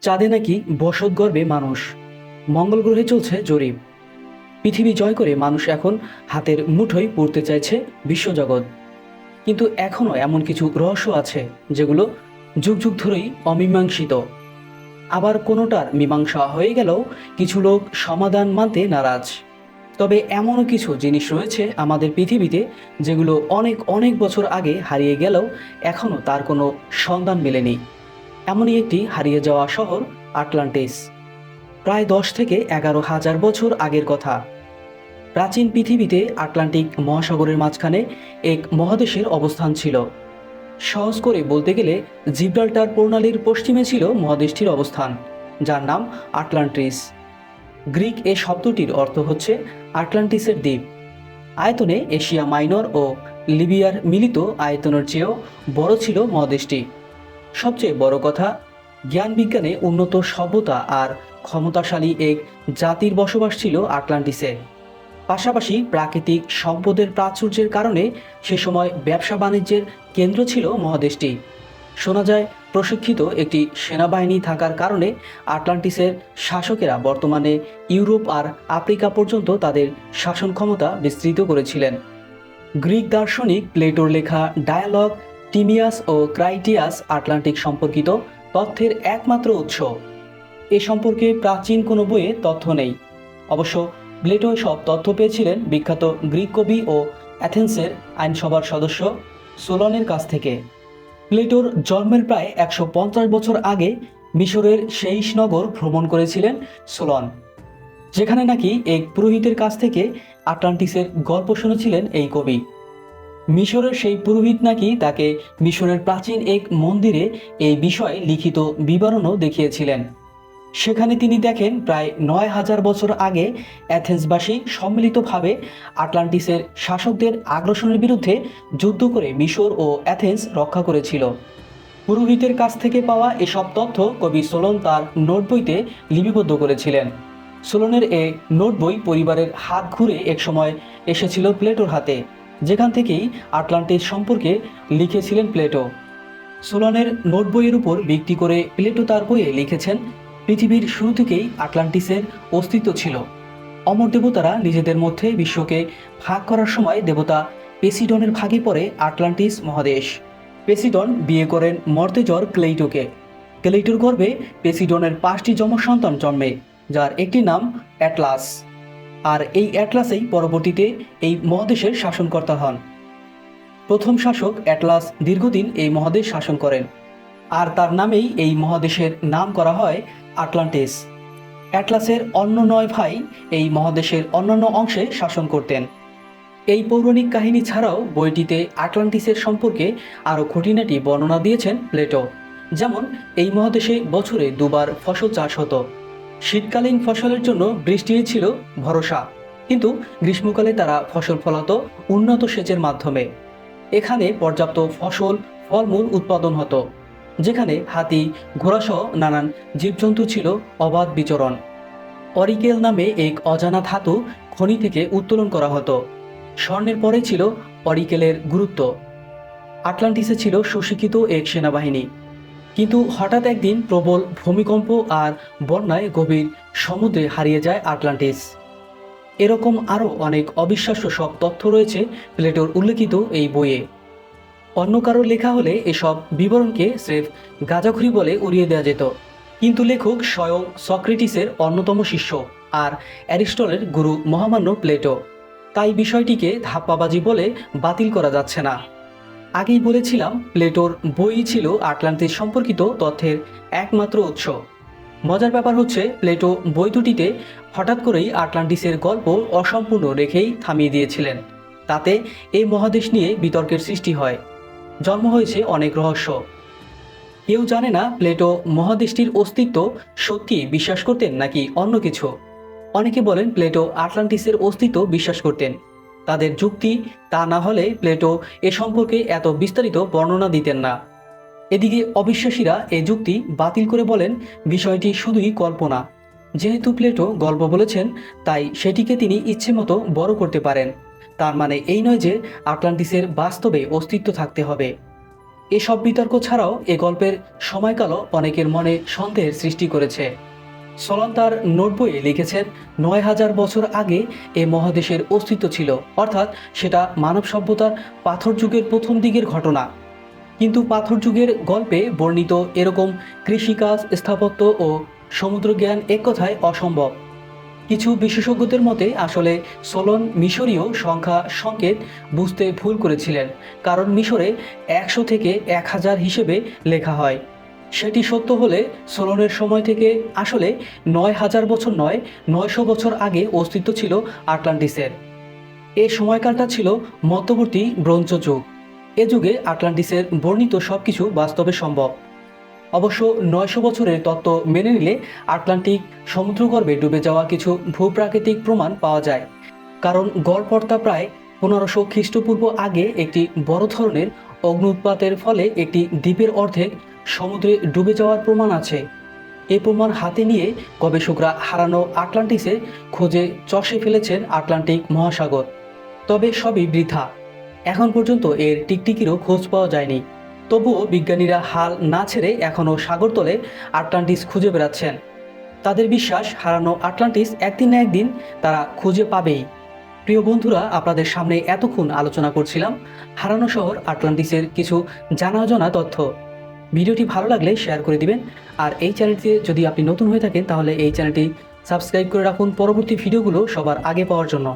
চাঁদে নাকি বসত গড়বে মানুষ। মঙ্গল গ্রহে চলছে জরিপ। পৃথিবী জয় করে মানুষ এখন হাতের মুঠোয় পড়তে চাইছে বিশ্বজগৎ। কিন্তু এখনও এমন কিছু রহস্য আছে যেগুলো যুগ যুগ ধরেই অমীমাংসিত। আবার কোনোটার মীমাংসা হয়ে গেলেও কিছু লোক সমাধান মানতে নারাজ। তবে এমনও কিছু জিনিস রয়েছে আমাদের পৃথিবীতে যেগুলো অনেক অনেক বছর আগে হারিয়ে গেলেও এখনও তার কোনো সন্ধান মেলেনি। এমনই একটি হারিয়ে যাওয়া শহর আটলান্টিস। প্রায় 10 থেকে 11 হাজার বছর আগের কথা। প্রাচীন পৃথিবীতে আটলান্টিক মহাসাগরের মাঝখানে এক মহাদেশের অবস্থান ছিল। সহজ করে বলতে গেলে জিব্রাল্টার প্রণালীর পশ্চিমে ছিল মহাদেশটির অবস্থান, যার নাম আটলান্টিস। গ্রিক এ শব্দটির অর্থ হচ্ছে আটলান্টিসের দ্বীপ। আয়তনে এশিয়া মাইনর ও লিবিয়ার মিলিত আয়তনের চেয়েও বড় ছিল মহাদেশটি। সবচেয়ে বড় কথা, জ্ঞান বিজ্ঞানে উন্নত সভ্যতা আর ক্ষমতাশালী এক জাতির বসবাস ছিল আটলান্টিসে। পাশাপাশি প্রাকৃতিক সম্পদের প্রাচুর্যের কারণে সে সময় ব্যবসা বাণিজ্যের কেন্দ্র ছিল মহাদেশটি। শোনা যায় প্রশিক্ষিত একটি সেনাবাহিনী থাকার কারণে আটলান্টিসের শাসকেরা বর্তমানে ইউরোপ আর আফ্রিকা পর্যন্ত তাদের শাসন ক্ষমতা বিস্তৃত করেছিলেন। গ্রিক দার্শনিক প্লেটোর লেখা ডায়ালগ টিমিয়াস ও ক্রাইটিয়াস আটলান্টিক সম্পর্কিত তথ্যের একমাত্র উৎস। এ সম্পর্কে প্রাচীন কোনো বইয়ে তথ্য নেই। অবশ্য প্লেটো সব তথ্য পেয়েছিলেন বিখ্যাত গ্রিক কবি ও অ্যাথেন্সের আইনসভার সদস্য সোলনের কাছ থেকে। প্লেটোর জন্মের প্রায় 150 বছর আগে মিশরের সেইস নগর ভ্রমণ করেছিলেন সোলন, যেখানে নাকি এক পুরোহিতের কাছ থেকে আটলান্টিসের গল্প শুনেছিলেন এই কবি। মিশরের সেই পুরোহিত নাকি তাকে মিশরের প্রাচীন এক মন্দিরে এই বিষয়ে লিখিত বিবরণও দেখিয়েছিলেন। সেখানে তিনি দেখেন প্রায় 9000 বছর আগে অ্যাথেন্সবাসী সম্মিলিতভাবে আটলান্টিসের শাসকদের আগ্রাসনের বিরুদ্ধে যুদ্ধ করে মিশর ও অ্যাথেন্স রক্ষা করেছিল। পুরোহিতের কাছ থেকে পাওয়া এসব তথ্য কবি সোলন তার নোটবইতে লিপিবদ্ধ করেছিলেন। সোলনের এই নোটবই পরিবারের হাত ঘুরে একসময় এসেছিল প্লেটোর হাতে, যেখান থেকেই আটলান্টিস সম্পর্কে লিখেছিলেন প্লেটো। সোলনের নোটবইয়ের উপর ভিত্তি করে প্লেটো তার বইয়ে লিখেছেন, পৃথিবীর শুরু থেকেই আটলান্টিসের অস্তিত্ব ছিল। অমর দেবতারা নিজেদের মধ্যে বিশ্বকে ভাগ করার সময় দেবতা পেসিডনের ভাগে পড়ে আটলান্টিস মহাদেশ। পেসিডন বিয়ে করেন মর্তেজর ক্লেইটোকে। ক্লেইটোর গর্ভে পেসিডনের 5টি যমজ সন্তান জন্মে, যার একটি নাম অ্যাটলাস। আর এই অ্যাটলাসেই পরবর্তীতে এই মহাদেশের শাসনকর্তা হন। প্রথম শাসক অ্যাটলাস দীর্ঘদিন এই মহাদেশ শাসন করেন, আর তার নামেই এই মহাদেশের নাম করা হয় আটলান্টিস। অ্যাটলাসের অন্য 9 ভাই এই মহাদেশের অন্যান্য অংশে শাসন করতেন। এই পৌরাণিক কাহিনী ছাড়াও বইটিতে আটলান্টিসের সম্পর্কে আরও খুঁটিনাটি বর্ণনা দিয়েছেন প্লেটো। যেমন এই মহাদেশে বছরে 2বার ফসল চাষ হতো। শীতকালীন ফসলের জন্য বৃষ্টিই ছিল ভরসা, কিন্তু গ্রীষ্মকালে তারা ফসল ফলাতো উন্নত সেচের মাধ্যমে। এখানে পর্যাপ্ত ফসল ফলমূল উৎপাদন হতো, যেখানে হাতি ঘোড়াসহ নানান জীবজন্তু ছিল অবাধ বিচরণ। অরিকেল নামে এক অজানা ধাতু খনি থেকে উত্তোলন করা হতো। স্বর্ণের পরে ছিল অরিকেলের গুরুত্ব। আটলান্টিসে ছিল সুশিক্ষিত এক সেনাবাহিনী। কিন্তু হঠাৎ একদিন প্রবল ভূমিকম্প আর বন্যায় গভীর সমুদ্রে হারিয়ে যায় আটলান্টিস। এরকম আরও অনেক অবিশ্বাস্য সব তথ্য রয়েছে প্লেটোর উল্লেখিত এই বইয়ে। অন্য কারোর লেখা হলে এসব বিবরণকে স্রেফ গাঁজাখুরি বলে উড়িয়ে দেওয়া যেত, কিন্তু লেখক স্বয়ং সক্রেটিসের অন্যতম শিষ্য আর অ্যারিস্টলের গুরু মহামান্য প্লেটো, তাই বিষয়টিকে ধাপ্পাবাজি বলে বাতিল করা যাচ্ছে না। আগেই বলেছিলাম প্লেটোর বই ছিল আটলান্টিস সম্পর্কিত তথ্যের একমাত্র উৎস। মজার ব্যাপার হচ্ছে প্লেটো বই দুটিতে হঠাৎ করেই আটলান্টিসের গল্প অসম্পূর্ণ রেখেই থামিয়ে দিয়েছিলেন। তাতে এই মহাদেশ নিয়ে বিতর্কের সৃষ্টি হয়, জন্ম হয়েছে অনেক রহস্য। কেউ জানে না প্লেটো মহাদেশটির অস্তিত্ব সত্যি বিশ্বাস করতেন নাকি অন্য কিছু। অনেকে বলেন প্লেটো আটলান্টিসের অস্তিত্ব বিশ্বাস করতেন। তাদের যুক্তি, তা না হলে প্লেটো এ সম্পর্কে এত বিস্তারিত বর্ণনা দিতেন না। এদিকে অবিশ্বাসীরা এই যুক্তি বাতিল করে বলেন বিষয়টি শুধুই কল্পনা। যেহেতু প্লেটো গল্প বলেছেন, তাই সেটিকে তিনি ইচ্ছেমতো বড় করতে পারেন। তার মানে এই নয় যে আটলান্টিসের বাস্তবে অস্তিত্ব থাকতে হবে। এসব বিতর্ক ছাড়াও এ গল্পের সময়কালও অনেকের মনে সন্দেহের সৃষ্টি করেছে। সোলন তার নোট বইয়ে লিখেছেন ৯,০০০ বছর আগে এ মহাদেশের অস্তিত্ব ছিল, অর্থাৎ সেটা মানব সভ্যতার পাথর যুগের প্রথম দিকের ঘটনা। কিন্তু পাথর যুগের গল্পে বর্ণিত এরকম কৃষিকাজ, স্থাপত্য ও সমুদ্রজ্ঞান এক কথায় অসম্ভব। কিছু বিশেষজ্ঞদের মতে আসলে সোলন মিশরীয় সংখ্যা সংকেত বুঝতে ভুল করেছিলেন, কারণ মিশরে ১০০ থেকে ১,০০০ হিসেবে লেখা হয়। সেটি সত্য হলে সোলনের সময় থেকে আসলে ৯,০০০ বছর নয়, ৯০০ বছর আগে অস্তিত্ব ছিল আটলান্টিসের। এ সময়কালটা ছিল মধ্যবর্তী ব্রোঞ্জ যুগ। এ যুগে আটলান্টিসের বর্ণিত সবকিছু বাস্তবে সম্ভব। অবশ্য ৯০০ বছরের তত্ত্ব মেনে নিলে আটলান্টিক সমুদ্রগর্ভে ডুবে যাওয়া কিছু ভূপ্রাকৃতিক প্রমাণ পাওয়া যায়। কারণ গড়পড়তা প্রায় ১৫০০ খ্রিস্টপূর্ব আগে একটি বড় ধরনের অগ্ন্যুৎপাতের ফলে একটি দ্বীপের অর্ধেক সমুদ্রে ডুবে যাওয়ার প্রমাণ আছে। এই প্রমাণ হাতে নিয়ে গবেষকরা হারানো আটলান্টিসের খোঁজে চষে ফেলেছেন আটলান্টিক মহাসাগর। তবে সবই বৃথা। এখন পর্যন্ত এর টিকটিকিরও খোঁজ পাওয়া যায়নি। তবুও বিজ্ঞানীরা হাল না ছেড়ে এখনও সাগরতলে আটলান্টিস খুঁজে বেড়াচ্ছেন। তাদের বিশ্বাস, হারানো আটলান্টিস একদিন না একদিন তারা খুঁজে পাবেই। প্রিয় বন্ধুরা, আপনাদের সামনে এতক্ষণ আলোচনা করছিলাম হারানো শহর আটলান্টিসের কিছু জানা অজানা তথ্য। ভিডিওটি ভালো লাগলে শেয়ার করে দিবেন। আর এই চ্যানেলটিতে যদি আপনি নতুন হয়ে থাকেন তাহলে এই চ্যানেলটি সাবস্ক্রাইব করে রাখুন পরবর্তী ভিডিওগুলো সবার আগে পাওয়ার জন্য।